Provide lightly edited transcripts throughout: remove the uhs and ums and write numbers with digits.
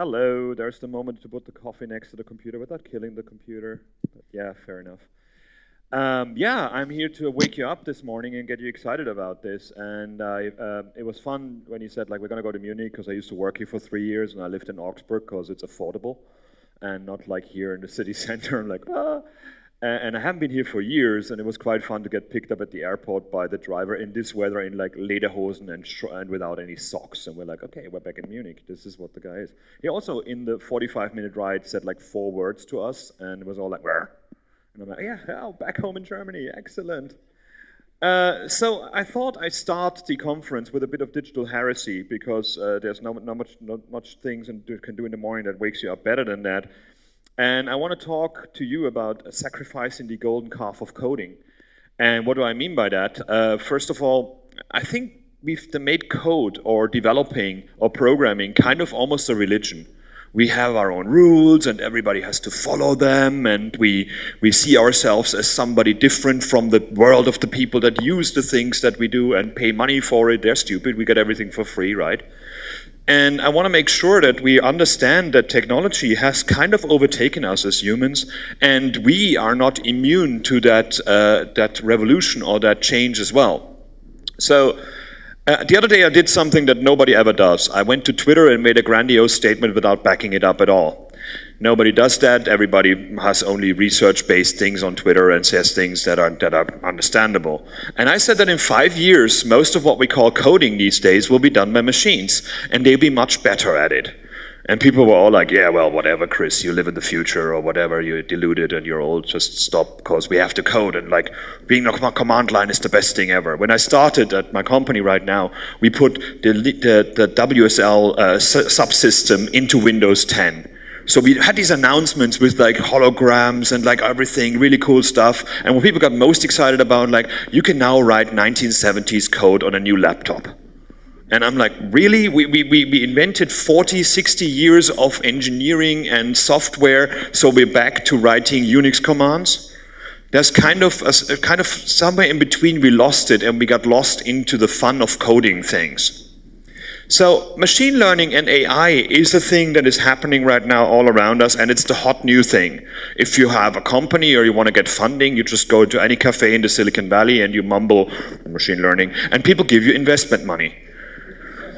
Hello, there's the moment to put the coffee next to the computer without killing the computer. But yeah, fair enough. Yeah, I'm here to wake you up this morning and get you excited about this. And it was fun when you said, like, we're going to go to Munich, because I used to work here for 3 years, and I lived in Augsburg because it's affordable and not like here in the city center. I'm like, ah. And I haven't been here for years, and it was quite fun to get picked up at the airport by the driver in this weather in like lederhosen and without any socks. And we're like, okay, we're back in Munich. This is what the guy is. He also, in the 45-minute ride, said like 4 words to us, and it was all like, where? And I'm like, yeah, oh, back home in Germany, excellent. So I thought I'd start the conference with a bit of digital heresy, because there's not much things you can do in the morning that wakes you up better than that. And I want to talk to you about sacrificing the golden calf of coding. And what do I mean by that? First of all, I think we've made code or developing or programming kind of almost a religion. We have our own rules and everybody has to follow them, and we see ourselves as somebody different from the world of the people that use the things that we do and pay money for it. They're stupid, we get everything for free, right? And I want to make sure that we understand that technology has kind of overtaken us as humans, and we are not immune to that revolution or that change as well. So the other day I did something that nobody ever does. I went to Twitter and made a grandiose statement without backing it up at all. Nobody does that. Everybody has only research-based things on Twitter and says things that are understandable. And I said that in 5 years, most of what we call coding these days will be done by machines, and they'll be much better at it. And people were all like, yeah, well, whatever, Chris, you live in the future, or whatever, you're deluded and you're old, just stop, because we have to code, and like, being a command line is the best thing ever. When I started at my company right now, we put the WSL subsystem into Windows 10. So we had these announcements with like holograms and like everything, really cool stuff. And what people got most excited about, like, you can now write 1970s code on a new laptop. And I'm like, really? We invented 40, 60 years of engineering and software, so we're back to writing Unix commands? There's kind of somewhere in between we lost it, and we got lost into the fun of coding things. So machine learning and AI is a thing that is happening right now all around us, and it's the hot new thing. If you have a company or you want to get funding, you just go to any cafe in the Silicon Valley and you mumble machine learning, and people give you investment money.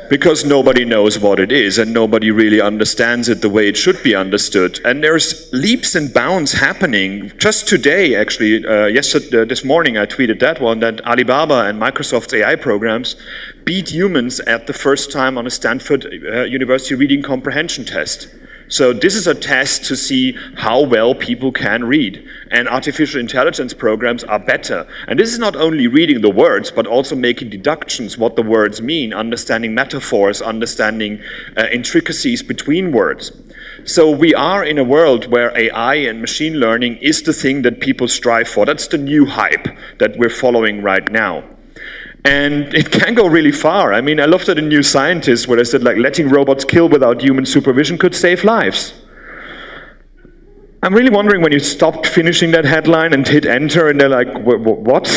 Because nobody knows what it is, and nobody really understands it the way it should be understood. And there's leaps and bounds happening. Just today, actually, this morning I tweeted that Alibaba and Microsoft's AI programs beat humans at the first time on a Stanford University reading comprehension test. So this is a test to see how well people can read. And artificial intelligence programs are better. And this is not only reading the words, but also making deductions, what the words mean, understanding metaphors, understanding intricacies between words. So we are in a world where AI and machine learning is the thing that people strive for. That's the new hype that we're following right now. And it can go really far. I mean, I looked at a New Scientist where they said, like, letting robots kill without human supervision could save lives. I'm really wondering when you stopped finishing that headline and hit enter, and they're like, what?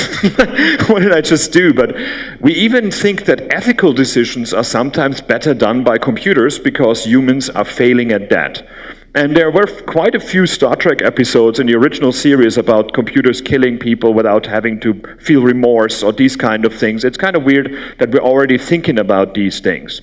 What did I just do? But we even think that ethical decisions are sometimes better done by computers because humans are failing at that. And there were quite a few Star Trek episodes in the original series about computers killing people without having to feel remorse or these kind of things. It's kind of weird that we're already thinking about these things.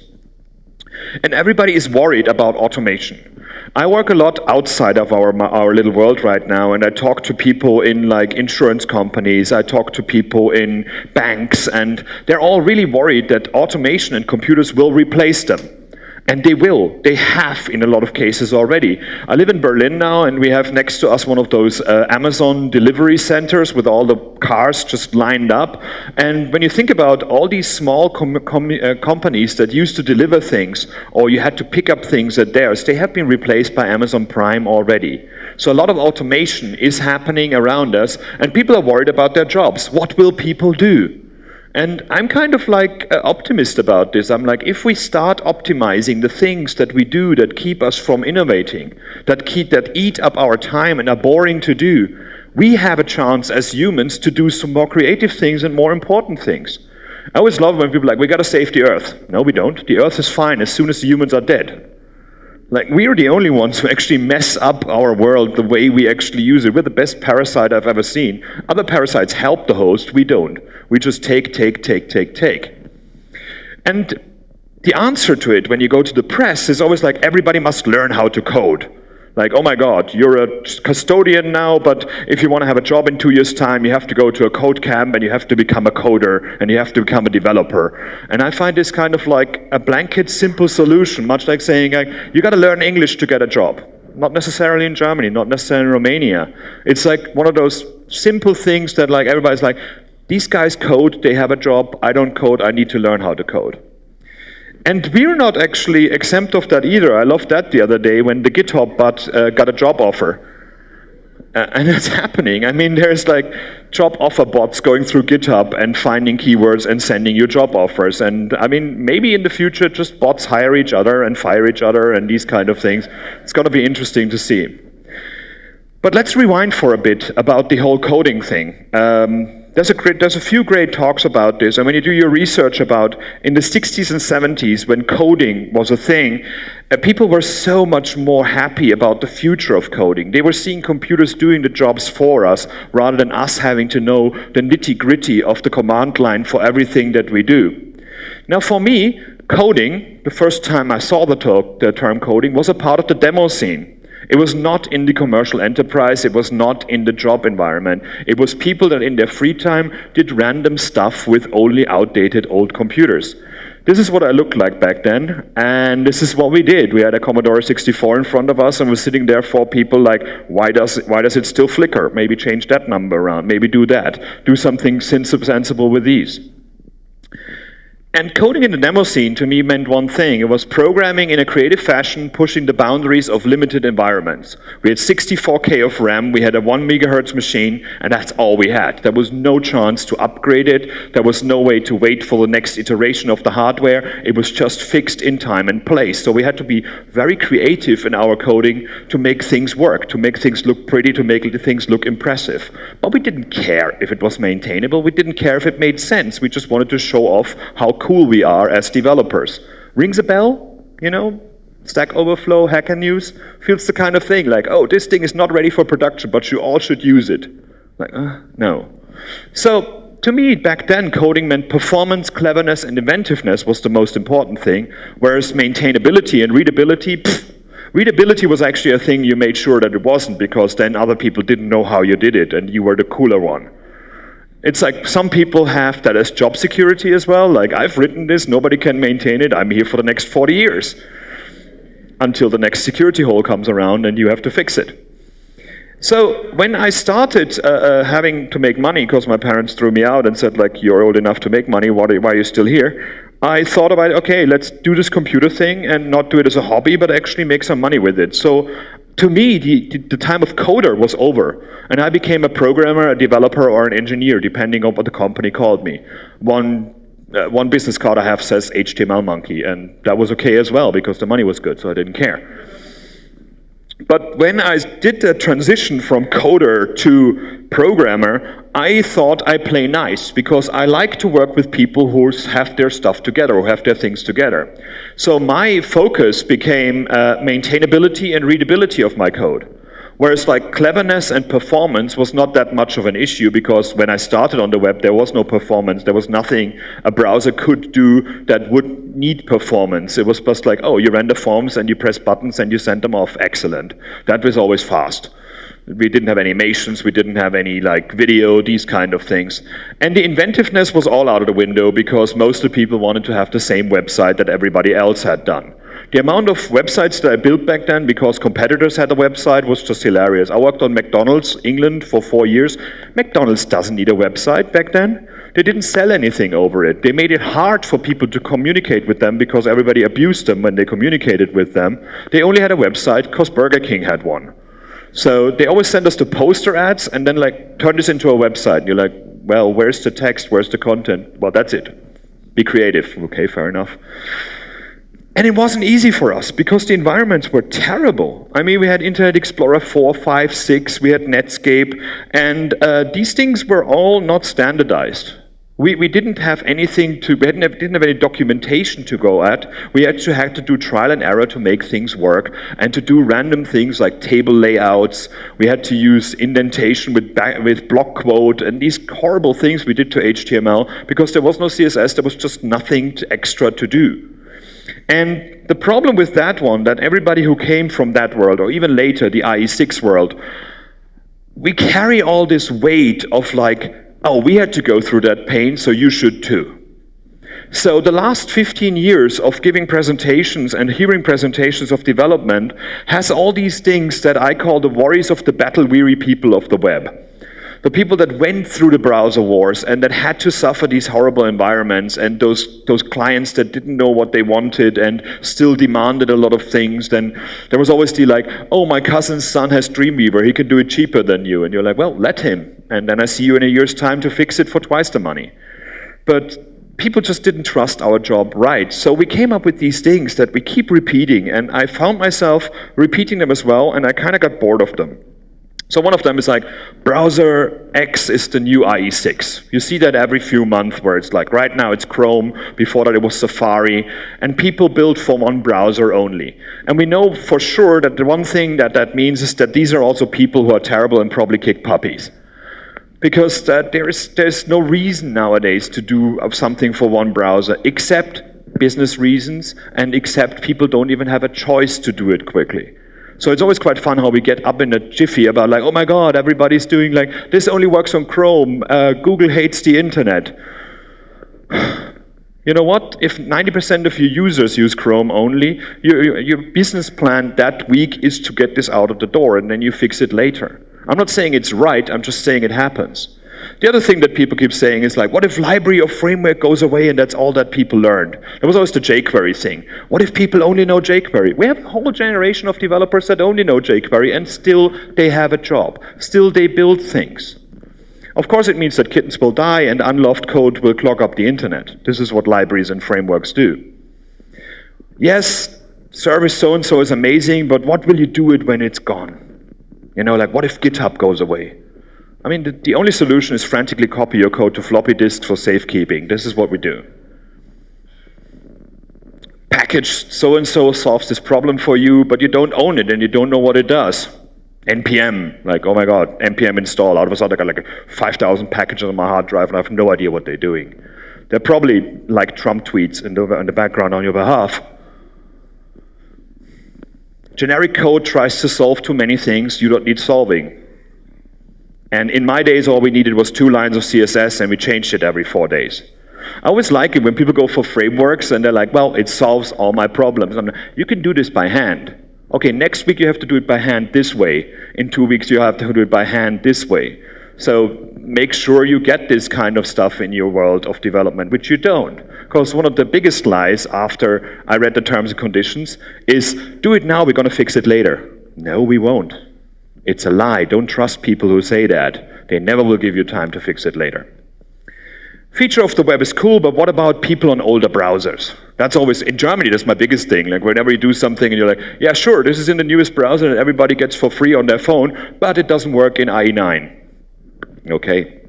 And everybody is worried about automation. I work a lot outside of our little world right now, and I talk to people in like insurance companies, I talk to people in banks, and they're all really worried that automation and computers will replace them. And they will. They have in a lot of cases already. I live in Berlin now, and we have next to us one of those Amazon delivery centers with all the cars just lined up. And when you think about all these small companies that used to deliver things, or you had to pick up things at theirs, they have been replaced by Amazon Prime already. So a lot of automation is happening around us, and people are worried about their jobs. What will people do? And I'm kind of like an optimist about this. I'm like, if we start optimizing the things that we do that keep us from innovating, that eat up our time and are boring to do, we have a chance as humans to do some more creative things and more important things. I always love when people are like, we gotta save the Earth. No, we don't. The Earth is fine as soon as the humans are dead. Like, we're the only ones who actually mess up our world the way we actually use it. We're the best parasite I've ever seen. Other parasites help the host, we don't. We just take. And the answer to it when you go to the press is always like, everybody must learn how to code. Like, oh my God, you're a custodian now, but if you want to have a job in 2 years' time, you have to go to a code camp and you have to become a coder and you have to become a developer. And I find this kind of like a blanket simple solution, much like saying, you got to learn English to get a job. Not necessarily in Germany, not necessarily in Romania. It's like one of those simple things that like everybody's like, these guys code, they have a job, I don't code, I need to learn how to code. And we're not actually exempt of that either. I loved that the other day when the GitHub bot got a job offer. And it's happening. I mean, there's like job offer bots going through GitHub and finding keywords and sending you job offers. And I mean, maybe in the future, just bots hire each other and fire each other and these kind of things. It's going to be interesting to see. But let's rewind for a bit about the whole coding thing. There's a few great talks about this, and when you do your research about in the 60s and 70s when coding was a thing, people were so much more happy about the future of coding. They were seeing computers doing the jobs for us rather than us having to know the nitty-gritty of the command line for everything that we do. Now for me, coding, the first time I saw the term coding, was a part of the demo scene. It was not in the commercial enterprise, it was not in the job environment. It was people that in their free time did random stuff with only outdated old computers. This is what I looked like back then, and this is what we did. We had a Commodore 64 in front of us, and we're sitting there, 4 people, like, why does it still flicker? Maybe change that number around, maybe do that. Do something sensible with these. And coding in the demo scene to me meant one thing. It was programming in a creative fashion, pushing the boundaries of limited environments. We had 64K of RAM, we had a 1 megahertz machine, and that's all we had. There was no chance to upgrade it. There was no way to wait for the next iteration of the hardware. It was just fixed in time and place. So we had to be very creative in our coding to make things work, to make things look pretty, to make things look impressive. But we didn't care if it was maintainable. We didn't care if it made sense. We just wanted to show off how cool we are as developers. Rings a bell? You know, Stack Overflow, Hacker News, feels the kind of thing like, oh, this thing is not ready for production, but you all should use it. Like, no. So to me, back then, coding meant performance, cleverness, and inventiveness was the most important thing, whereas maintainability and readability, readability was actually a thing you made sure that it wasn't, because then other people didn't know how you did it, and you were the cooler one. It's like some people have that as job security as well. Like, I've written this, nobody can maintain it, I'm here for the next 40 years. Until the next security hole comes around and you have to fix it. So when I started having to make money, because my parents threw me out and said, like, you're old enough to make money, why are you still here? I thought about, okay, let's do this computer thing and not do it as a hobby, but actually make some money with it. So to me, the time of coder was over, and I became a programmer, a developer, or an engineer, depending on what the company called me. One business card I have says HTML monkey, and that was okay as well, because the money was good, so I didn't care. But when I did the transition from coder to programmer, I thought I play nice, because I like to work with people who have their stuff together, who have their things together. So my focus became maintainability and readability of my code. Whereas like cleverness and performance was not that much of an issue, because when I started on the web, there was no performance. There was nothing a browser could do that would need performance. It was just like, oh, you render forms and you press buttons and you send them off. Excellent. That was always fast. We didn't have animations, we didn't have any like video, these kind of things. And the inventiveness was all out of the window, because most of the people wanted to have the same website that everybody else had done. The amount of websites that I built back then, because competitors had a website, was just hilarious. I worked on McDonald's, England, for 4 years. McDonald's doesn't need a website back then. They didn't sell anything over it. They made it hard for people to communicate with them, because everybody abused them when they communicated with them. They only had a website because Burger King had one. So they always send us the poster ads and then like turn this into a website. And you're like, well, where's the text? Where's the content? Well, that's it. Be creative. Okay, fair enough. And it wasn't easy for us, because the environments were terrible. I mean, we had Internet Explorer 4, 5, 6, we had Netscape, and these things were all not standardized. We didn't have anything to, we didn't have any documentation to go at. We actually had to do trial and error to make things work and to do random things like table layouts. We had to use indentation with block quote and these horrible things we did to HTML because there was no CSS, there was just nothing extra to do. And the problem with that one, that everybody who came from that world, or even later, the IE6 world, we carry all this weight of like, oh, we had to go through that pain, so you should too. So the last 15 years of giving presentations and hearing presentations of development has all these things that I call the worries of the battle-weary people of the web. The people that went through the browser wars and that had to suffer these horrible environments and those clients that didn't know what they wanted and still demanded a lot of things. Then there was always the like, oh, my cousin's son has Dreamweaver, he can do it cheaper than you. And you're like, well, let him. And then I see you in a year's time to fix it for twice the money. But people just didn't trust our job right. So we came up with these things that we keep repeating. And I found myself repeating them as well, and I kind of got bored of them. So one of them is like, browser X is the new IE6. You see that every few months where it's like, right now it's Chrome, before that it was Safari, and people build for one browser only. And we know for sure that the one thing that means is that these are also people who are terrible and probably kick puppies. Because there's no reason nowadays to do something for one browser, except business reasons, and except people don't even have a choice to do it quickly. So it's always quite fun how we get up in a jiffy about like, oh my God, everybody's doing like, this only works on Chrome, Google hates the internet. You know what? If 90% of your users use Chrome only, your business plan that week is to get this out of the door and then you fix it later. I'm not saying it's right, I'm just saying it happens. The other thing that people keep saying is like, what if library or framework goes away and that's all that people learned? There was always the jQuery thing. What if people only know jQuery? We have a whole generation of developers that only know jQuery and still they have a job. Still they build things. Of course it means that kittens will die and unloved code will clog up the internet. This is what libraries and frameworks do. Yes, service so-and-so is amazing, but what will you do it when it's gone? You know, like what if GitHub goes away? I mean, the only solution is frantically copy your code to floppy disks for safekeeping. This is what we do. Package so-and-so solves this problem for you, but you don't own it and you don't know what it does. NPM, like, oh my God, NPM install. All of a sudden I got like 5,000 packages on my hard drive and I have no idea what they're doing. They're probably like Trump tweets in the background on your behalf. Generic code tries to solve too many things you don't need solving. And in my days, all we needed was 2 lines of CSS, and we changed it every 4 days. I always like it when people go for frameworks, and they're like, well, it solves all my problems. You can do this by hand. Okay, next week you have to do it by hand this way. In 2 weeks you have to do it by hand this way. So make sure you get this kind of stuff in your world of development, which you don't. Because one of the biggest lies after I read the terms and conditions is, do it now, we're going to fix it later. No, we won't. It's a lie. Don't trust people who say that. They never will give you time to fix it later. Feature of the web is cool, but what about people on older browsers? That's always, in Germany, that's my biggest thing. Like whenever you do something and you're like, yeah, sure, this is in the newest browser and everybody gets for free on their phone, but it doesn't work in IE9. Okay.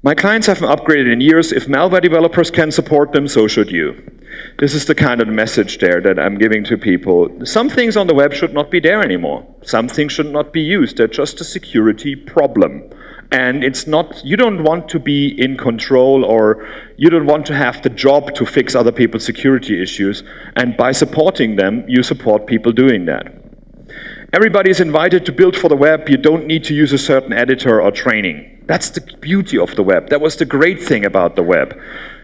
My clients haven't upgraded in years. If malware developers can support them, so should you. This is the kind of message there that I'm giving to people. Some things on the web should not be there anymore. Some things should not be used. They're just a security problem. And it's not, you don't want to be in control or you don't want to have the job to fix other people's security issues. And by supporting them, you support people doing that. Everybody is invited to build for the web. You don't need to use a certain editor or training. That's the beauty of the web. That was the great thing about the web.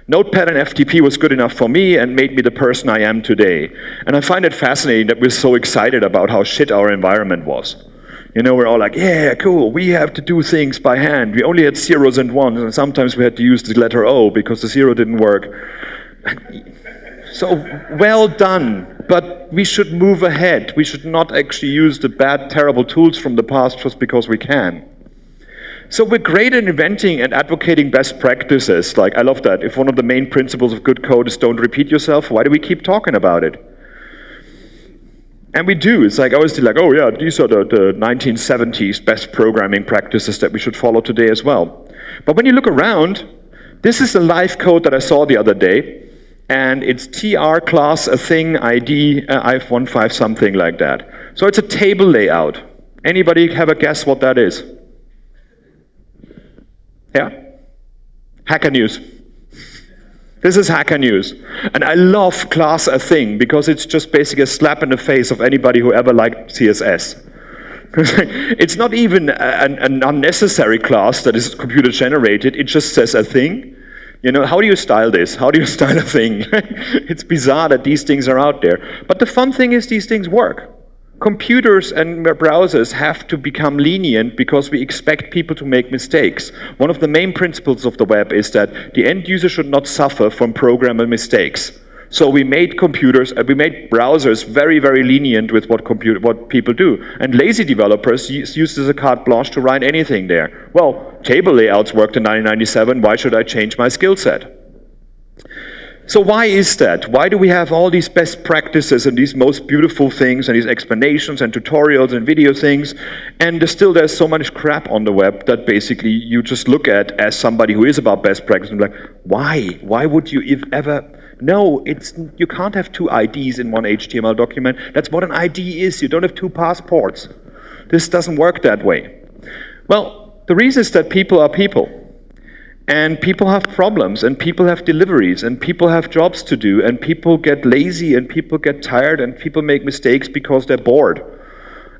Notepad and FTP was good enough for me and made me the person I am today. And I find it fascinating that we're so excited about how shit our environment was. You know, we're all like, yeah, cool, we have to do things by hand. We only had zeros and ones, and sometimes we had to use the letter O because the zero didn't work. So, well done, but we should move ahead. We should not actually use the bad, terrible tools from the past just because we can. So we're great at inventing and advocating best practices. Like, I love that. If one of the main principles of good code is don't repeat yourself, why do we keep talking about it? And we do. It's like, I always like, oh yeah, these are the 1970s best programming practices that we should follow today as well. But when you look around, This is a live code that I saw the other day, and it's tr class a thing ID if15 something like that. So it's a table layout. Anybody have a guess what that is? Yeah? Hacker News. This is Hacker News. And I love class a thing because it's just basically a slap in the face of anybody who ever liked CSS. It's not even an unnecessary class that is computer generated, it just says a thing. You know, how do you style this? How do you style a thing? It's bizarre that these things are out there. But the fun thing is these things work. Computers and browsers have to become lenient because we expect people to make mistakes. One of the main principles of the web is that the end user should not suffer from programmer mistakes. So we made browsers very, very lenient with what people do. And lazy developers use this as a carte blanche to write anything there. Well, table layouts worked in 1997, why should I change my skill set? So why is that? Why do we have all these best practices and these most beautiful things and these explanations and tutorials and video things, and there's so much crap on the web that basically you just look at as somebody who is about best practice and be like, why? Why would you ever? No, you can't have two IDs in one HTML document. That's what an ID is. You don't have two passports. This doesn't work that way. Well, the reason is that people are people. And people have problems, and people have deliveries, and people have jobs to do, and people get lazy, and people get tired, and people make mistakes because they're bored.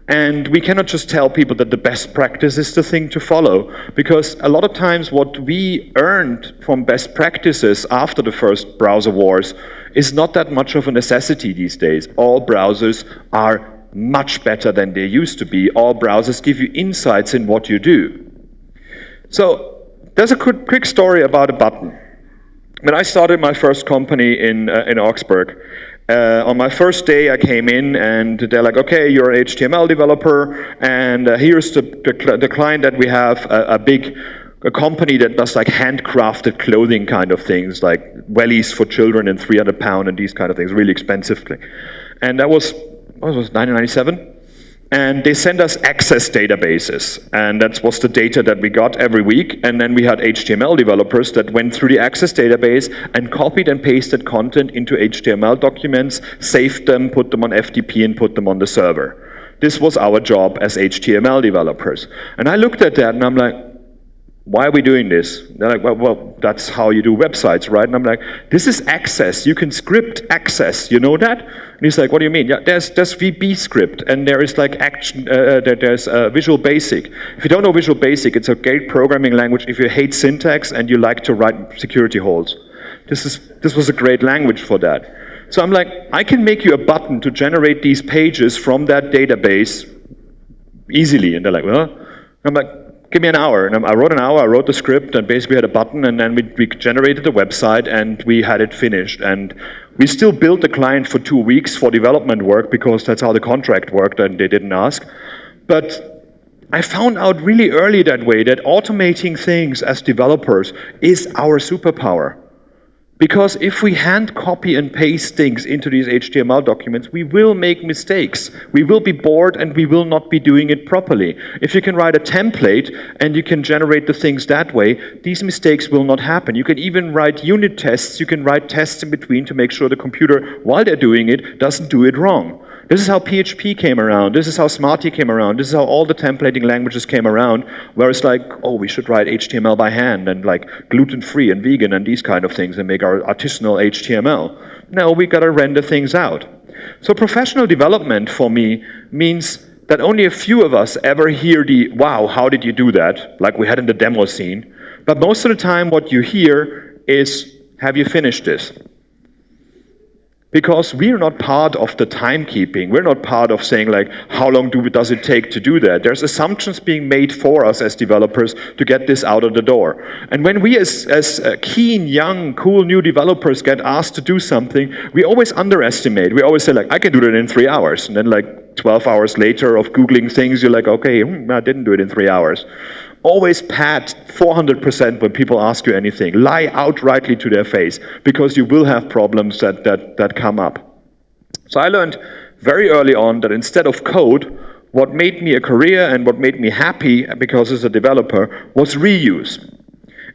And we cannot just tell people that the best practice is the thing to follow, because a lot of times what we earned from best practices after the first browser wars is not that much of a necessity these days. All browsers are much better than they used to be. All browsers give you insights in what you do. So, there's a quick story about a button. When I started my first company in Augsburg, on my first day I came in and they're like, okay, you're an HTML developer, and here's the client that we have, a company that does like handcrafted clothing kind of things, like wellies for children and 300 pound and these kind of things, really expensively. And that was, what was it, 1997? And they sent us access databases, and that was the data that we got every week. And then we had HTML developers that went through the access database and copied and pasted content into HTML documents, saved them, put them on FTP, and put them on the server. This was our job as HTML developers. And I looked at that and I'm like, why are we doing this? They're like, well, that's how you do websites, right? And I'm like, this is access. You can script access. You know that? And he's like, what do you mean? Yeah, there's VB script, and there is like there's Visual Basic. If you don't know Visual Basic, it's a great programming language if you hate syntax and you like to write security holes. This was a great language for that. So I'm like, I can make you a button to generate these pages from that database easily. And they're like, well, I'm like, give me an hour. And I wrote an hour, I wrote the script, and basically had a button, and then we generated the website, and we had it finished. And we still built the client for 2 weeks for development work, because that's how the contract worked, and they didn't ask. But I found out really early that way that automating things as developers is our superpower. Because if we hand copy and paste things into these HTML documents, we will make mistakes. We will be bored and we will not be doing it properly. If you can write a template and you can generate the things that way, these mistakes will not happen. You can even write unit tests. You can write tests in between to make sure the computer, while they're doing it, doesn't do it wrong. This is how PHP came around. This is how Smarty came around. This is how all the templating languages came around, where it's like, oh, we should write HTML by hand and like gluten-free and vegan and these kind of things and make our artisanal HTML. No, we got to render things out. So professional development for me means that only a few of us ever hear the, wow, how did you do that? Like we had in the demo scene. But most of the time what you hear is, have you finished this? Because we're not part of the timekeeping. We're not part of saying like, how long does it take to do that? There's assumptions being made for us as developers to get this out of the door. And when we as keen, young, cool new developers get asked to do something, we always underestimate. We always say like, I can do that in 3 hours. And then like 12 hours later of Googling things, you're like, okay, I didn't do it in 3 hours. Always pat 400% when people ask you anything. Lie outrightly to their face, because you will have problems that come up. So I learned very early on that instead of code, what made me a career and what made me happy, because as a developer, was reuse.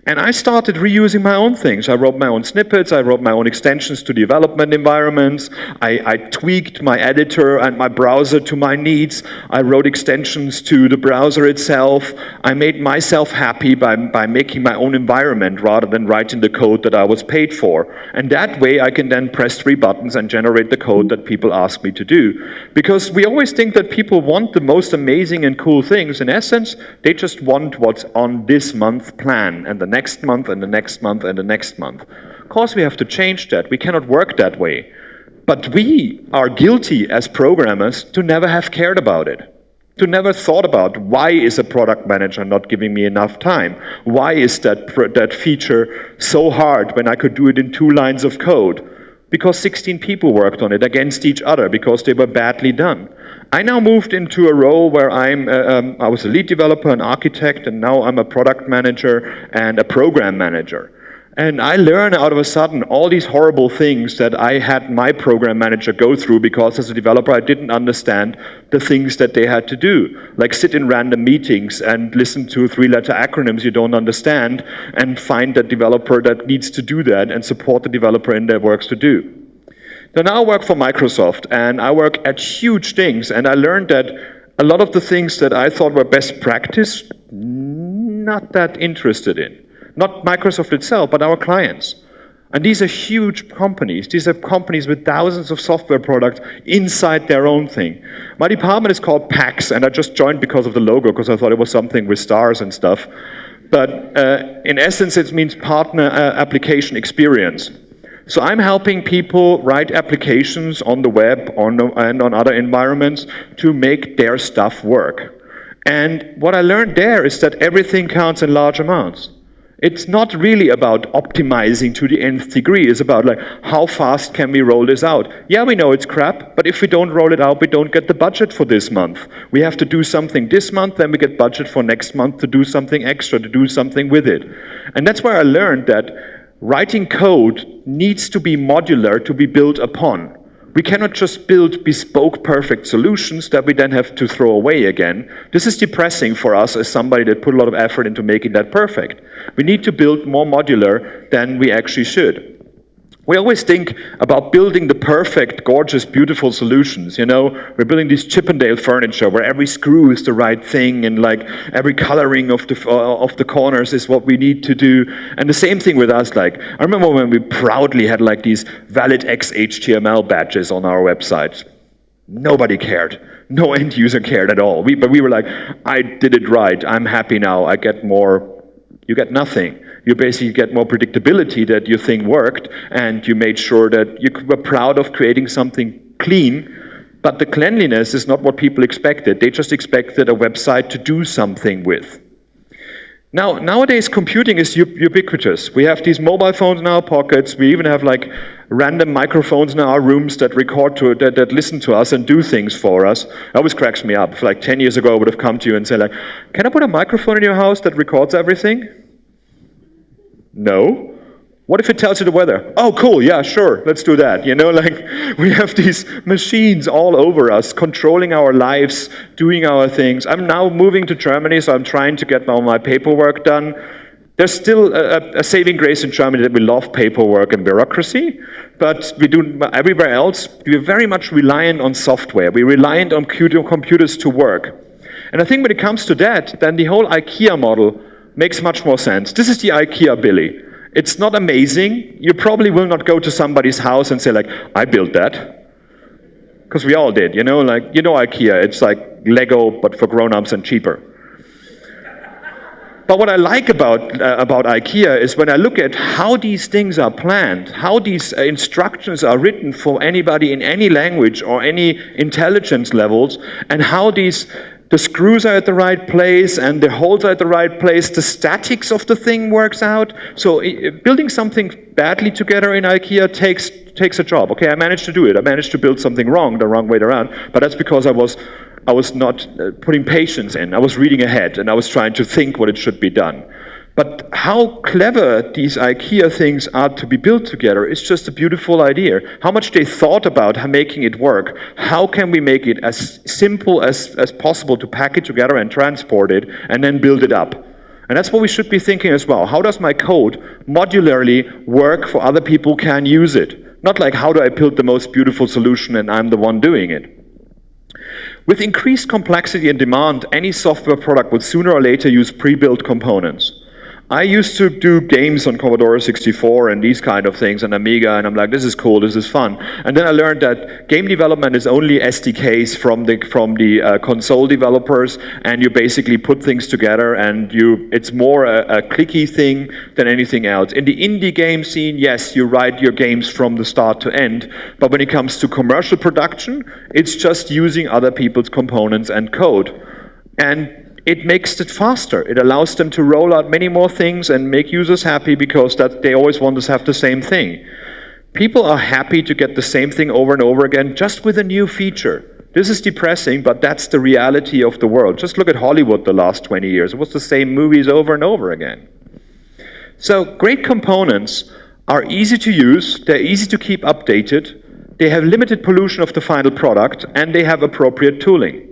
And I started reusing my own things. I wrote my own snippets, I wrote my own extensions to development environments, I tweaked my editor and my browser to my needs, I wrote extensions to the browser itself, I made myself happy by making my own environment rather than writing the code that I was paid for. And that way I can then press 3 buttons and generate the code that people ask me to do. Because we always think that people want the most amazing and cool things. In essence, they just want what's on this month's plan, and the next month, and the next month, and the next month. Of course, we have to change that. We cannot work that way. But we are guilty as programmers to never have cared about it. To never thought about, why is a product manager not giving me enough time? Why is that feature so hard when I could do it in 2 lines of code? Because 16 people worked on it against each other because they were badly done. I now moved into a role where I was a lead developer, an architect, and now I'm a product manager and a program manager. And I learn out of a sudden all these horrible things that I had my program manager go through because as a developer I didn't understand the things that they had to do. Like sit in random meetings and listen to 3-letter acronyms you don't understand and find that developer that needs to do that and support the developer in their works to do. So now I work for Microsoft, and I work at huge things, and I learned that a lot of the things that I thought were best practice, not that interested in. Not Microsoft itself, but our clients. And these are huge companies. These are companies with thousands of software products inside their own thing. My department is called Paks, and I just joined because of the logo, because I thought it was something with stars and stuff. But in essence, it means Partner Application Experience. So I'm helping people write applications on the web and on other environments to make their stuff work. And what I learned there is that everything counts in large amounts. It's not really about optimizing to the nth degree. It's about like, how fast can we roll this out? Yeah, we know it's crap, but if we don't roll it out, we don't get the budget for this month. We have to do something this month, then we get budget for next month to do something extra, to do something with it. And that's where I learned that writing code needs to be modular to be built upon. We cannot just build bespoke, perfect solutions that we then have to throw away again. This is depressing for us as somebody that put a lot of effort into making that perfect. We need to build more modular than we actually should. We always think about building the perfect, gorgeous, beautiful solutions. You know, we're building this Chippendale furniture where every screw is the right thing and like every coloring of the corners is what we need to do. And the same thing with us. Like, I remember when we proudly had like these valid X HTML badges on our website. Nobody cared. No end user cared at all. But we were like, I did it right. I'm happy now. I get more. You get nothing. You basically get more predictability that your thing worked, and you made sure that you were proud of creating something clean, but the cleanliness is not what people expected. They just expected a website to do something with. Now, nowadays, computing is ubiquitous. We have these mobile phones in our pockets. We even have like random microphones in our rooms that record that listen to us and do things for us. It always cracks me up. Like 10 years ago, I would have come to you and said, like, can I put a microphone in your house that records everything? No. What if it tells you the weather? Oh, cool, yeah, sure, let's do that. You know, like, we have these machines all over us, controlling our lives, doing our things. I'm now moving to Germany, so I'm trying to get all my paperwork done. There's still a saving grace in Germany that we love paperwork and bureaucracy, but we do everywhere else, we're very much reliant on software. We're reliant on computers to work. And I think when it comes to that, then the whole IKEA model makes much more sense. This is the IKEA Billy. It's not amazing. You probably will not go to somebody's house and say like, I built that. Because we all did, you know, like, you know IKEA, it's like Lego, but for grown-ups and cheaper. But what I like about IKEA is when I look at how these things are planned, how these instructions are written for anybody in any language or any intelligence levels, and how the screws are at the right place and the holes are at the right place, the statics of the thing works out. So building something badly together in IKEA takes a job. Okay, I managed to do it. I managed to build something wrong, the wrong way around, but that's because I was not putting patience in. I was reading ahead and I was trying to think what it should be done. But how clever these IKEA things are to be built together is just a beautiful idea. How much they thought about making it work. How can we make it as simple as possible to pack it together and transport it and then build it up? And that's what we should be thinking as well. How does my code modularly work for other people who can use it? Not like, how do I build the most beautiful solution and I'm the one doing it? With increased complexity and demand, any software product would sooner or later use pre-built components. I used to do games on Commodore 64 and these kind of things and Amiga, and I'm like, this is cool, this is fun. And then I learned that game development is only SDKs from the console developers, and you basically put things together, and it's more a clicky thing than anything else. In the indie game scene, yes, you write your games from the start to end, but when it comes to commercial production, it's just using other people's components and code. And it makes it faster. It allows them to roll out many more things and make users happy because they always want to have the same thing. People are happy to get the same thing over and over again just with a new feature. This is depressing, but that's the reality of the world. Just look at Hollywood the last 20 years. It was the same movies over and over again. So great components are easy to use, they're easy to keep updated, they have limited pollution of the final product, and they have appropriate tooling.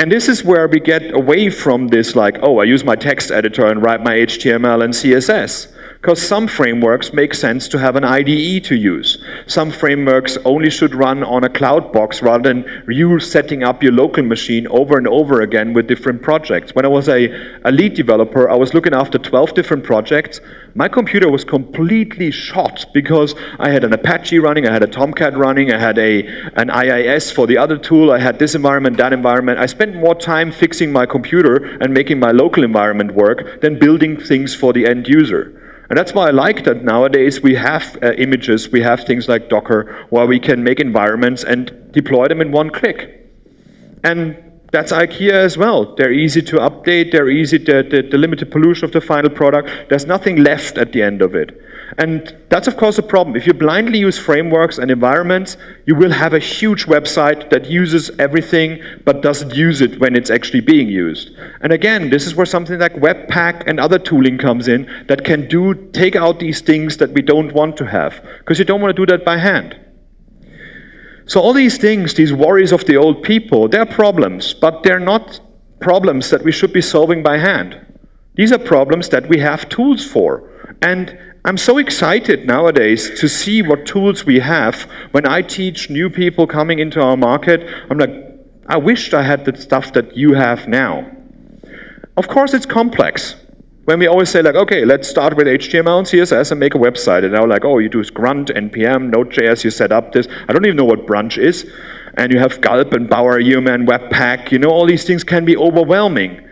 And this is where we get away from this like, oh, I use my text editor and write my HTML and CSS. Because some frameworks make sense to have an IDE to use. Some frameworks only should run on a cloud box rather than you setting up your local machine over and over again with different projects. When I was a lead developer, I was looking after 12 different projects. My computer was completely shot because I had an Apache running, I had a Tomcat running, I had an IIS for the other tool, I had this environment, that environment. I spent more time fixing my computer and making my local environment work than building things for the end user. And that's why I like that nowadays we have images, we have things like Docker, where we can make environments and deploy them in one click. And that's IKEA as well. They're easy to update, they're easy, the limited pollution of the final product, there's nothing left at the end of it. And that's of course a problem. If you blindly use frameworks and environments, you will have a huge website that uses everything but doesn't use it when it's actually being used. And again, this is where something like Webpack and other tooling comes in that can take out these things that we don't want to have, because you don't want to do that by hand. So all these things, these worries of the old people, they're problems, but they're not problems that we should be solving by hand. These are problems that we have tools for. And I'm so excited nowadays to see what tools we have. When I teach new people coming into our market, I'm like, I wished I had the stuff that you have now. Of course it's complex. When we always say like, okay, let's start with HTML and CSS and make a website. And now like, oh, you do grunt, npm, Node.js, you set up this. I don't even know what Brunch is. And you have Gulp and Bower, Human, Webpack. You know, all these things can be overwhelming.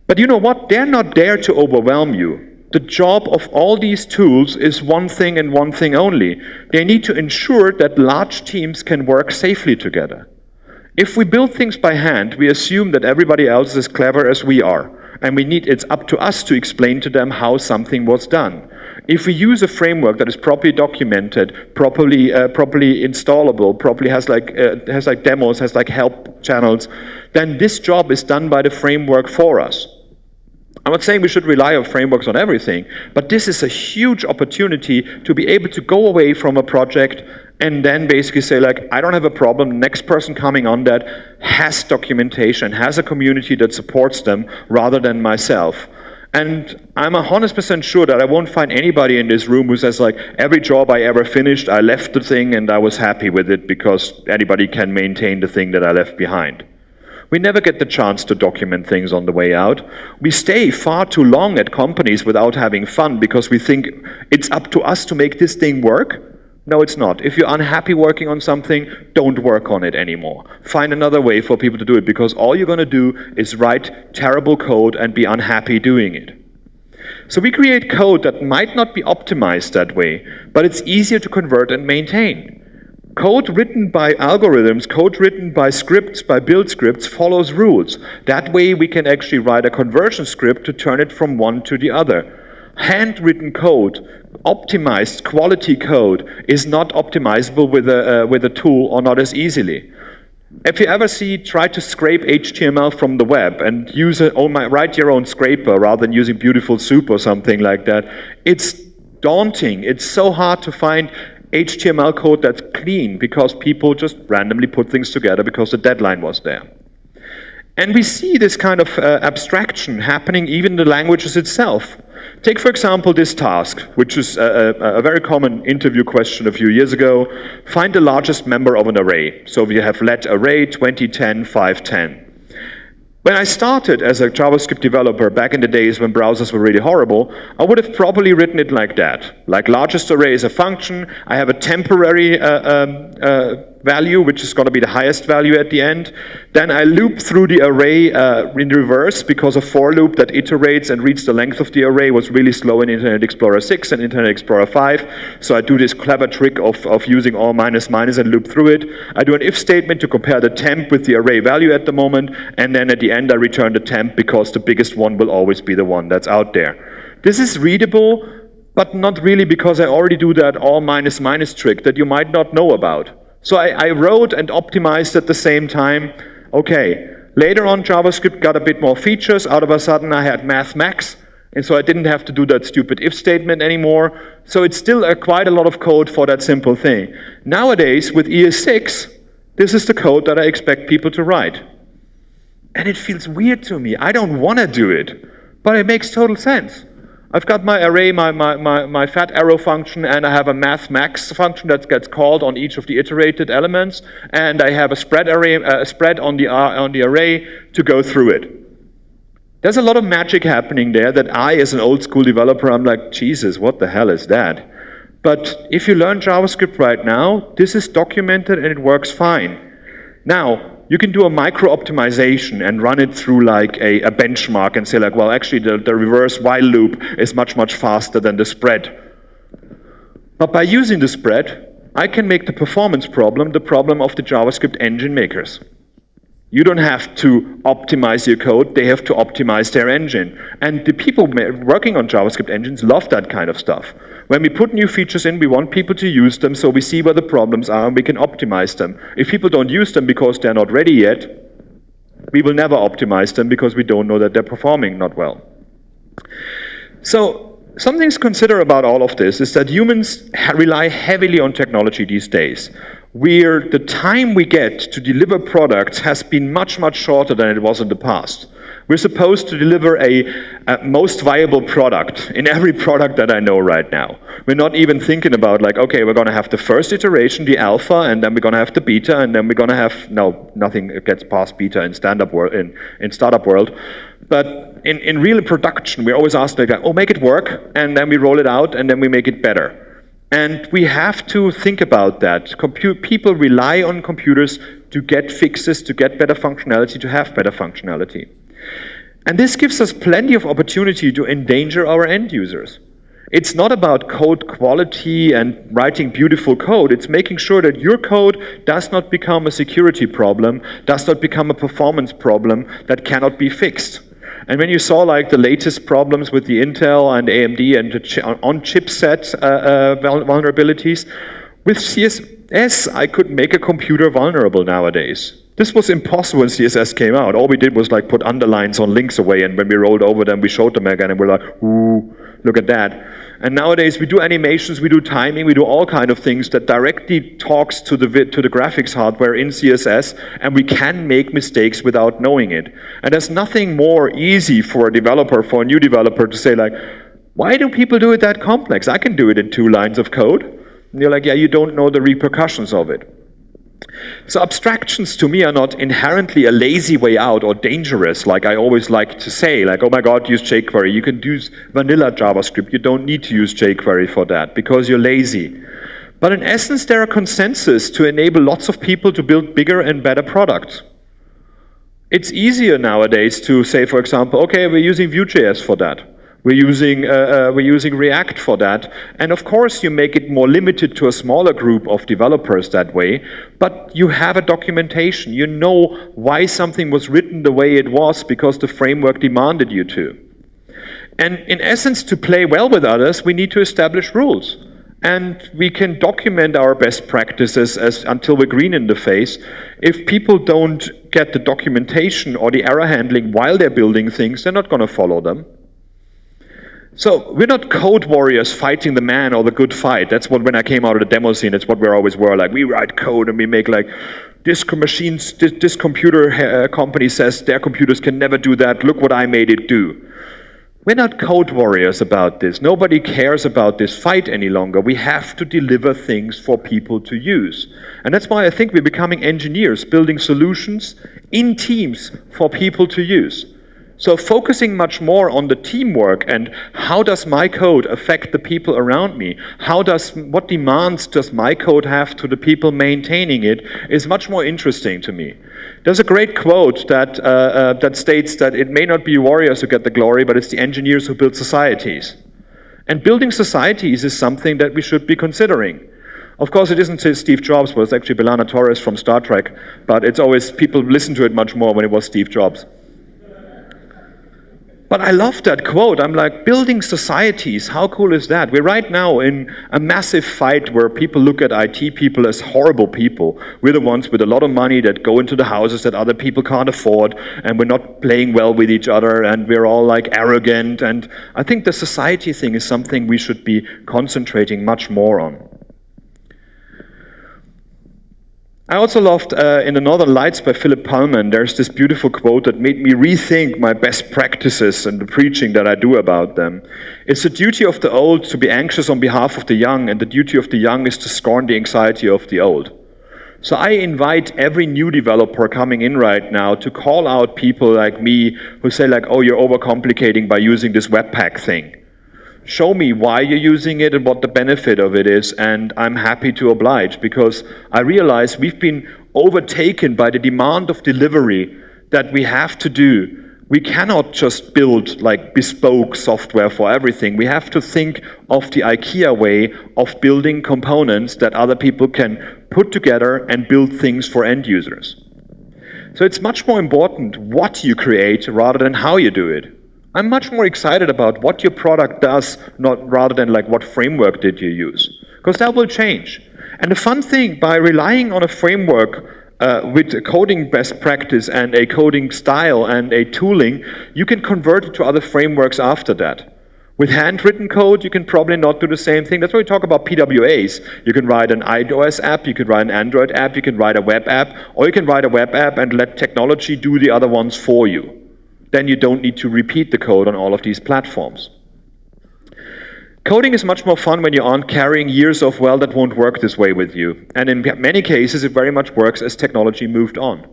But you know what? They're not there to overwhelm you. The job of all these tools is one thing and one thing only. They need to ensure that large teams can work safely together. If we build things by hand, we assume that everybody else is as clever as we are. And it's up to us to explain to them how something was done. If we use a framework that is properly documented, properly installable, properly has like demos, has like help channels, then this job is done by the framework for us. I'm not saying we should rely on frameworks on everything, but this is a huge opportunity to be able to go away from a project and then basically say like, I don't have a problem, the next person coming on that has documentation, has a community that supports them rather than myself. And I'm 100% sure that I won't find anybody in this room who says like, every job I ever finished, I left the thing and I was happy with it because anybody can maintain the thing that I left behind. We never get the chance to document things on the way out. We stay far too long at companies without having fun because we think it's up to us to make this thing work. No, it's not. If you're unhappy working on something, don't work on it anymore. Find another way for people to do it, because all you're going to do is write terrible code and be unhappy doing it. So we create code that might not be optimized that way, but it's easier to convert and maintain. Code written by algorithms, code written by scripts, by build scripts, follows rules. That way we can actually write a conversion script to turn it from one to the other. Handwritten code, optimized quality code, is not optimizable with a tool, or not as easily. If you ever try to scrape HTML from the web and write your own scraper rather than using Beautiful Soup or something like that, it's daunting. It's so hard to find HTML code that's clean because people just randomly put things together because the deadline was there. And we see this kind of abstraction happening even in the languages itself. Take, for example, this task, which is a very common interview question a few years ago. Find the largest member of an array. So we have let array 20, 10, 5, 10. When I started as a JavaScript developer back in the days when browsers were really horrible, I would have probably written it like that. Like largest array is a function, I have a temporary value, which is going to be the highest value at the end. Then I loop through the array in reverse, because a for loop that iterates and reads the length of the array was really slow in Internet Explorer 6 and Internet Explorer 5. So I do this clever trick of using all minus minus and loop through it. I do an if statement to compare the temp with the array value at the moment, and then at the end I return the temp because the biggest one will always be the one that's out there. This is readable, but not really, because I already do that all minus minus trick that you might not know about. So I wrote and optimized at the same time. Okay, later on JavaScript got a bit more features. Out of a sudden I had MathMax, and so I didn't have to do that stupid if statement anymore. So it's still quite a lot of code for that simple thing. Nowadays with ES6, this is the code that I expect people to write. And it feels weird to me. I don't want to do it, but it makes total sense. I've got my array, my fat arrow function, and I have a MathMax function that gets called on each of the iterated elements, and I have a spread array, spread on the array to go through it. There's a lot of magic happening there that I, as an old school developer, I'm like, Jesus, what the hell is that? But if you learn JavaScript right now, this is documented and it works fine. Now, you can do a micro optimization and run it through like a benchmark and say like, well, actually the reverse while loop is much, much faster than the spread. But by using the spread, I can make the performance problem the problem of the JavaScript engine makers. You don't have to optimize your code, they have to optimize their engine. And the people working on JavaScript engines love that kind of stuff. When we put new features in, we want people to use them so we see where the problems are and we can optimize them. If people don't use them because they're not ready yet, we will never optimize them because we don't know that they're performing not well. So, something to consider about all of this is that humans rely heavily on technology these days, where the time we get to deliver products has been much, much shorter than it was in the past. We're supposed to deliver a most viable product in every product that I know right now. We're not even thinking about like, okay, we're going to have the first iteration, the alpha, and then we're going to have the beta, and then we're going to have, no, nothing gets past beta in startup world. But in real production, we always ask like, oh, make it work, and then we roll it out, and then we make it better. And we have to think about that. People rely on computers to get fixes, to get better functionality, to have better functionality. And this gives us plenty of opportunity to endanger our end users. It's not about code quality and writing beautiful code. It's making sure that your code does not become a security problem, does not become a performance problem that cannot be fixed. And when you saw like the latest problems with the Intel and AMD and the on-chipset vulnerabilities, with CSS I could make a computer vulnerable nowadays. This was impossible when CSS came out. All we did was like put underlines on links away, and when we rolled over them, we showed them again, and we're like, ooh, look at that. And nowadays we do animations, we do timing, we do all kind of things that directly talks to the graphics hardware in CSS, and we can make mistakes without knowing it. And there's nothing more easy for a developer, for a new developer, to say like, why do people do it that complex? I can do it in 2 lines of code. And you're like, yeah, you don't know the repercussions of it. So abstractions to me are not inherently a lazy way out or dangerous, like I always like to say, like, oh my god, use jQuery. You can use vanilla JavaScript. You don't need to use jQuery for that because you're lazy. But in essence, there are consensus to enable lots of people to build bigger and better products. It's easier nowadays to say, for example, okay, we're using Vue.js for that. We're using React for that. And of course, you make it more limited to a smaller group of developers that way, but you have a documentation. You know why something was written the way it was because the framework demanded you to. And in essence, to play well with others, we need to establish rules. And we can document our best practices until we're green in the face. If people don't get the documentation or the error handling while they're building things, they're not going to follow them. So we're not code warriors fighting the man or the good fight. That's what, when I came out of the demo scene, it's what we always were. Like, we write code and we make like, this computer company says their computers can never do that. Look what I made it do. We're not code warriors about this. Nobody cares about this fight any longer. We have to deliver things for people to use. And that's why I think we're becoming engineers, building solutions in teams for people to use. So focusing much more on the teamwork and how does my code affect the people around me? What demands does my code have to the people maintaining it is much more interesting to me. There's a great quote that states that it may not be warriors who get the glory, but it's the engineers who build societies. And building societies is something that we should be considering. Of course, it isn't Steve Jobs, but it's actually B'Elanna Torres from Star Trek, but it's always, people listen to it much more when it was Steve Jobs. But I love that quote. I'm like, building societies, how cool is that? We're right now in a massive fight where people look at IT people as horrible people. We're the ones with a lot of money that go into the houses that other people can't afford, and we're not playing well with each other, and we're all like arrogant. And I think the society thing is something we should be concentrating much more on. I also loved in the Northern Lights by Philip Pullman, there's this beautiful quote that made me rethink my best practices and the preaching that I do about them. It's the duty of the old to be anxious on behalf of the young, and the duty of the young is to scorn the anxiety of the old. So I invite every new developer coming in right now to call out people like me who say like, oh, you're overcomplicating by using this Webpack thing. Show me why you're using it and what the benefit of it is, and I'm happy to oblige, because I realize we've been overtaken by the demand of delivery that we have to do. We cannot just build like bespoke software for everything. We have to think of the IKEA way of building components that other people can put together and build things for end users. So it's much more important what you create rather than how you do it. I'm much more excited about what your product does, rather than like what framework did you use, because that will change. And the fun thing, by relying on a framework with a coding best practice and a coding style and a tooling, you can convert it to other frameworks after that. With handwritten code, you can probably not do the same thing. That's why we talk about PWAs. You can write an iOS app, you can write an Android app, you can write a web app, or you can write a web app and let technology do the other ones for you. Then you don't need to repeat the code on all of these platforms. Coding is much more fun when you aren't carrying years of, well, that won't work this way with you. And in many cases, it very much works as technology moved on.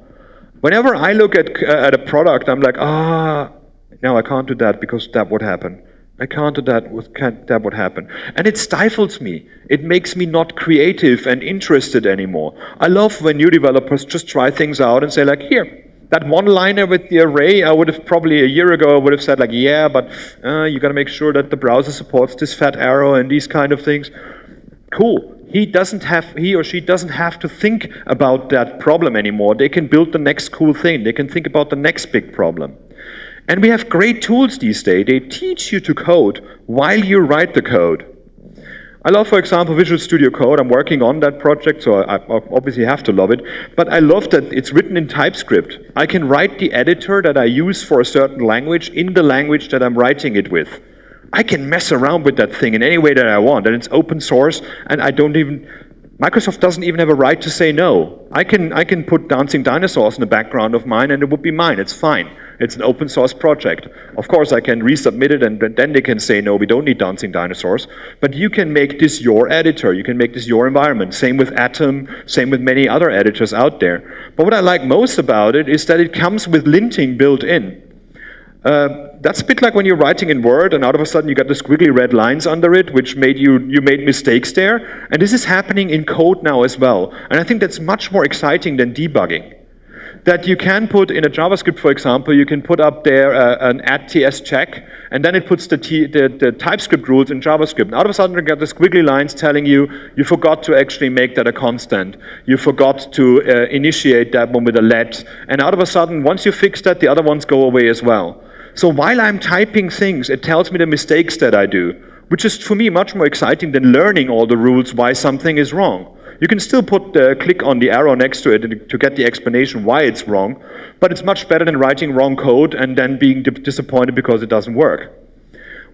Whenever I look at a product, I'm like, no, I can't do that because that would happen. I can't do that, that would happen. And it stifles me. It makes me not creative and interested anymore. I love when new developers just try things out and say like, here, that one-liner with the array, I would have probably a year ago, I would have said like, yeah, but you gotta make sure that the browser supports this fat arrow and these kind of things. Cool. He or she doesn't have to think about that problem anymore. They can build the next cool thing. They can think about the next big problem. And we have great tools these days. They teach you to code while you write the code. I love, for example, Visual Studio Code. I'm working on that project, so I obviously have to love it. But I love that it's written in TypeScript. I can write the editor that I use for a certain language in the language that I'm writing it with. I can mess around with that thing in any way that I want, and it's open source, and Microsoft doesn't even have a right to say no. I can put dancing dinosaurs in the background of mine, and it would be mine. It's fine. It's an open source project. Of course, I can resubmit it, and then they can say, no, we don't need dancing dinosaurs. But you can make this your editor. You can make this your environment. Same with Atom, same with many other editors out there. But what I like most about it is that it comes with linting built in. That's a bit like when you're writing in Word and out of a sudden you got the squiggly red lines under it, which made you made mistakes there. And this is happening in code now as well. And I think that's much more exciting than debugging. That you can put in a JavaScript, for example, you can put up there an @ts check, and then it puts the TypeScript rules in JavaScript. And out of a sudden you get the squiggly lines telling you forgot to actually make that a constant. You forgot to initiate that one with a let. And out of a sudden, once you fix that, the other ones go away as well. So while I'm typing things, it tells me the mistakes that I do, which is for me much more exciting than learning all the rules why something is wrong. You can still click on the arrow next to it to get the explanation why it's wrong, but it's much better than writing wrong code and then being disappointed because it doesn't work.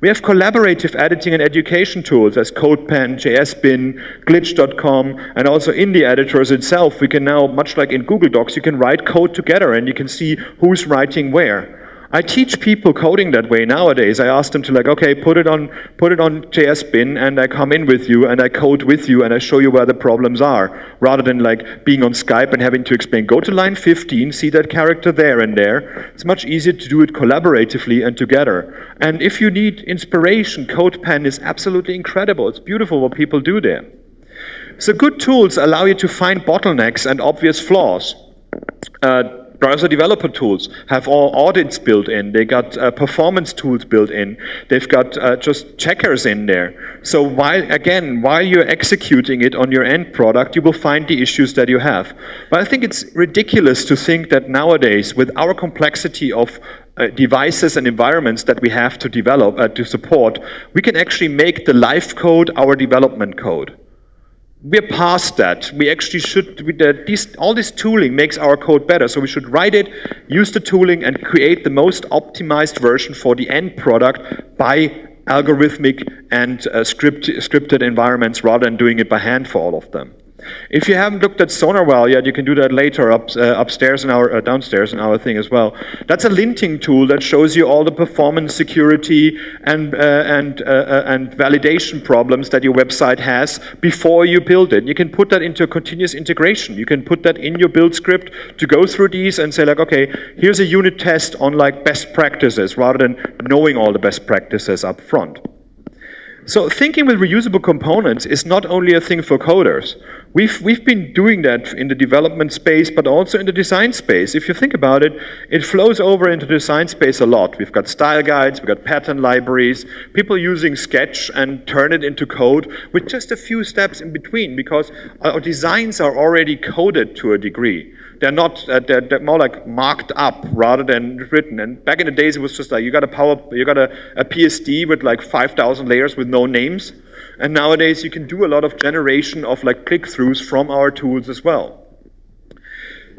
We have collaborative editing and education tools as CodePen, JSBin, glitch.com, and also in the editors itself, we can now, much like in Google Docs, you can write code together and you can see who's writing where. I teach people coding that way nowadays. I ask them to like, okay, put it on JSBin, and I come in with you and I code with you and I show you where the problems are, rather than like being on Skype and having to explain, go to line 15, see that character there and there. It's much easier to do it collaboratively and together. And if you need inspiration, CodePen is absolutely incredible. It's beautiful what people do there. So good tools allow you to find bottlenecks and obvious flaws. Browser developer tools have all audits built in. They got performance tools built in. They've got just checkers in there. So while you're executing it on your end product, you will find the issues that you have. But I think it's ridiculous to think that nowadays, with our complexity of devices and environments that we have to develop, to support, we can actually make the live code our development code. We're past that. We actually should, all this tooling makes our code better, so we should write it, use the tooling, and create the most optimized version for the end product by algorithmic and scripted environments rather than doing it by hand for all of them. If you haven't looked at Solarwell yet, you can do that later upstairs in our downstairs in our thing as well. That's a linting tool that shows you all the performance, security, and validation problems that your website has before you build it. You can put that into a continuous integration. You can put that in your build script to go through these and say like, okay, here's a unit test on like best practices rather than knowing all the best practices up front. So thinking with reusable components is not only a thing for coders. We've been doing that in the development space, but also in the design space. If you think about it, it flows over into the design space a lot. We've got style guides, we've got pattern libraries, people using Sketch and turn it into code with just a few steps in between, because our designs are already coded to a degree. They're not, they're more like marked up rather than written. And back in the days, it was just like, you got a PSD with like 5,000 layers with no names. And nowadays, you can do a lot of generation of like click-throughs from our tools as well.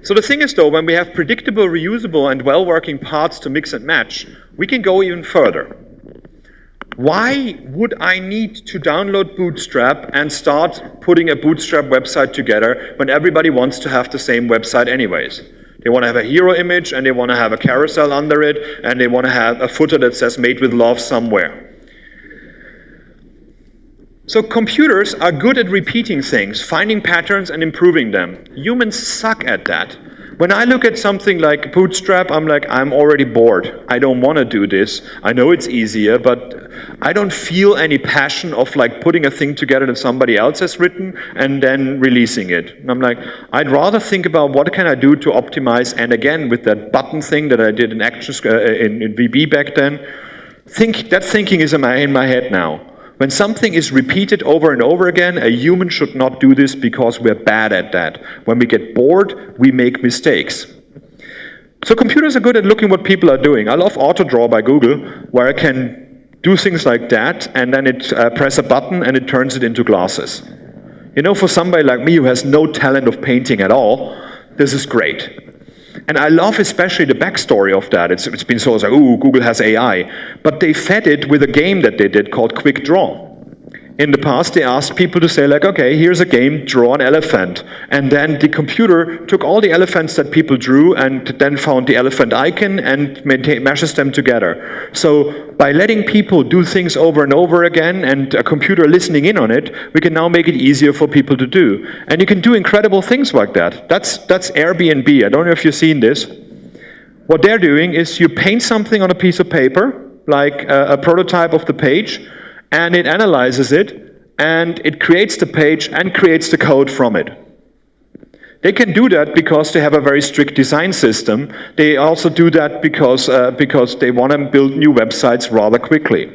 So the thing is though, when we have predictable, reusable, and well-working parts to mix and match, we can go even further. Why would I need to download Bootstrap and start putting a Bootstrap website together when everybody wants to have the same website anyways? They want to have a hero image, and they want to have a carousel under it, and they want to have a footer that says made with love somewhere. So computers are good at repeating things, finding patterns and improving them. Humans suck at that. When I look at something like Bootstrap, I'm like, I'm already bored. I don't want to do this. I know it's easier, but I don't feel any passion of like putting a thing together that somebody else has written and then releasing it. And I'm like, I'd rather think about what can I do to optimize, and again, with that button thing that I did in Actions in VB back then, that thinking is in my head now. When something is repeated over and over again, a human should not do this because we're bad at that. When we get bored, we make mistakes. So computers are good at looking what people are doing. I love Autodraw by Google, where I can do things like that, and then it press a button and it turns it into glasses. You know, for somebody like me who has no talent of painting at all, this is great. And I love especially the backstory of that. It's been so like, ooh, Google has AI. But they fed it with a game that they did called Quickdraw. In the past, they asked people to say like, okay, here's a game, draw an elephant. And then the computer took all the elephants that people drew and then found the elephant icon and meshes them together. So by letting people do things over and over again and a computer listening in on it, we can now make it easier for people to do. And you can do incredible things like that. That's Airbnb. I don't know if you've seen this. What they're doing is you paint something on a piece of paper, like a prototype of the page, and it analyzes it, and it creates the page and creates the code from it. They can do that because they have a very strict design system. They also do that because they want to build new websites rather quickly.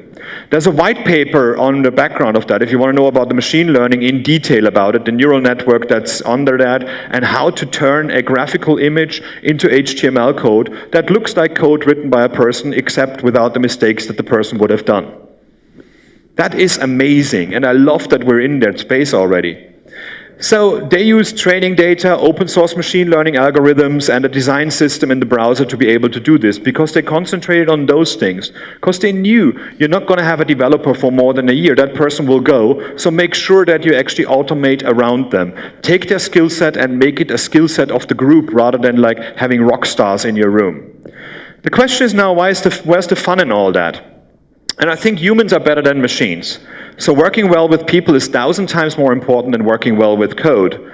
There's a white paper on the background of that if you want to know about the machine learning in detail about it, the neural network that's under that, and how to turn a graphical image into HTML code that looks like code written by a person except without the mistakes that the person would have done. That is amazing, and I love that we're in that space already. So they use training data, open source machine learning algorithms, and a design system in the browser to be able to do this, because they concentrated on those things. Because they knew you're not going to have a developer for more than a year. That person will go, so make sure that you actually automate around them. Take their skill set and make it a skill set of the group rather than like having rock stars in your room. The question is now, where's the fun in all that? And I think humans are better than machines. So working well with people is 1,000 times more important than working well with code.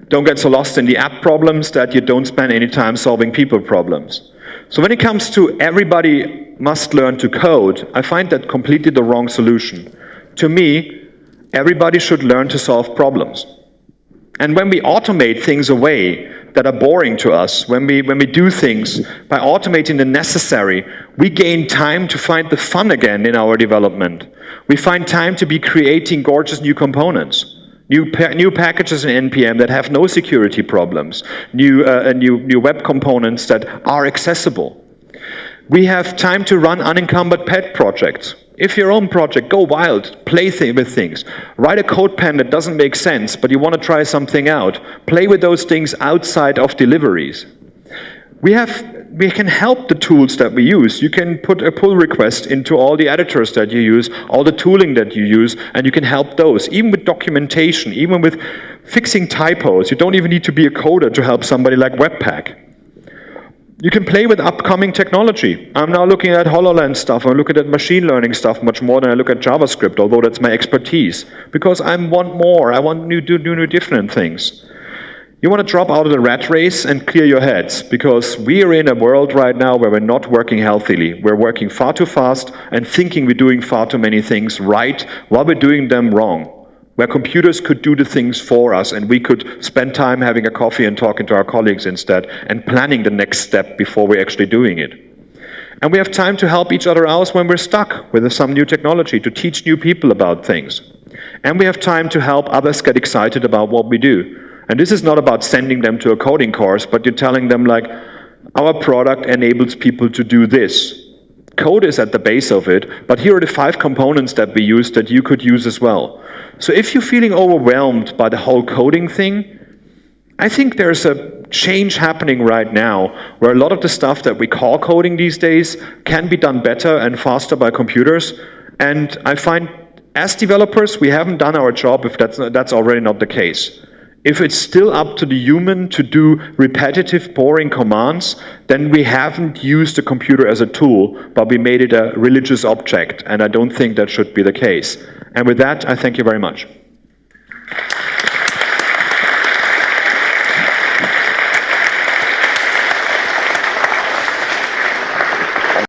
Don't get so lost in the app problems that you don't spend any time solving people problems. So when it comes to everybody must learn to code, I find that completely the wrong solution. To me, everybody should learn to solve problems. And when we automate things away that are boring to us, when we do things by automating the necessary, we gain time to find the fun again in our development. We find time to be creating gorgeous new components, new packages in NPM that have no security problems, new web components that are accessible. We have time to run unencumbered pet projects. If your own project, go wild, play with things. Write a code pen that doesn't make sense, but you want to try something out. Play with those things outside of deliveries. We can help the tools that we use. You can put a pull request into all the editors that you use, all the tooling that you use, and you can help those. Even with documentation, even with fixing typos. You don't even need to be a coder to help somebody like Webpack. You can play with upcoming technology. I'm now looking at HoloLens stuff. I'm looking at machine learning stuff much more than I look at JavaScript, although that's my expertise. Because I want more. I want to do new different things. You want to drop out of the rat race and clear your heads, because we are in a world right now where we're not working healthily. We're working far too fast and thinking we're doing far too many things right while we're doing them wrong. Where computers could do the things for us and we could spend time having a coffee and talking to our colleagues instead and planning the next step before we're actually doing it. And we have time to help each other out when we're stuck with some new technology, to teach new people about things. And we have time to help others get excited about what we do. And this is not about sending them to a coding course, but you're telling them like, our product enables people to do this. Code is at the base of it, but here are the 5 components that we use that you could use as well. So if you're feeling overwhelmed by the whole coding thing, I think there's a change happening right now where a lot of the stuff that we call coding these days can be done better and faster by computers. And I find as developers, we haven't done our job if that's already not the case. If it's still up to the human to do repetitive, boring commands, then we haven't used the computer as a tool, but we made it a religious object, and I don't think that should be the case. And with that, I thank you very much.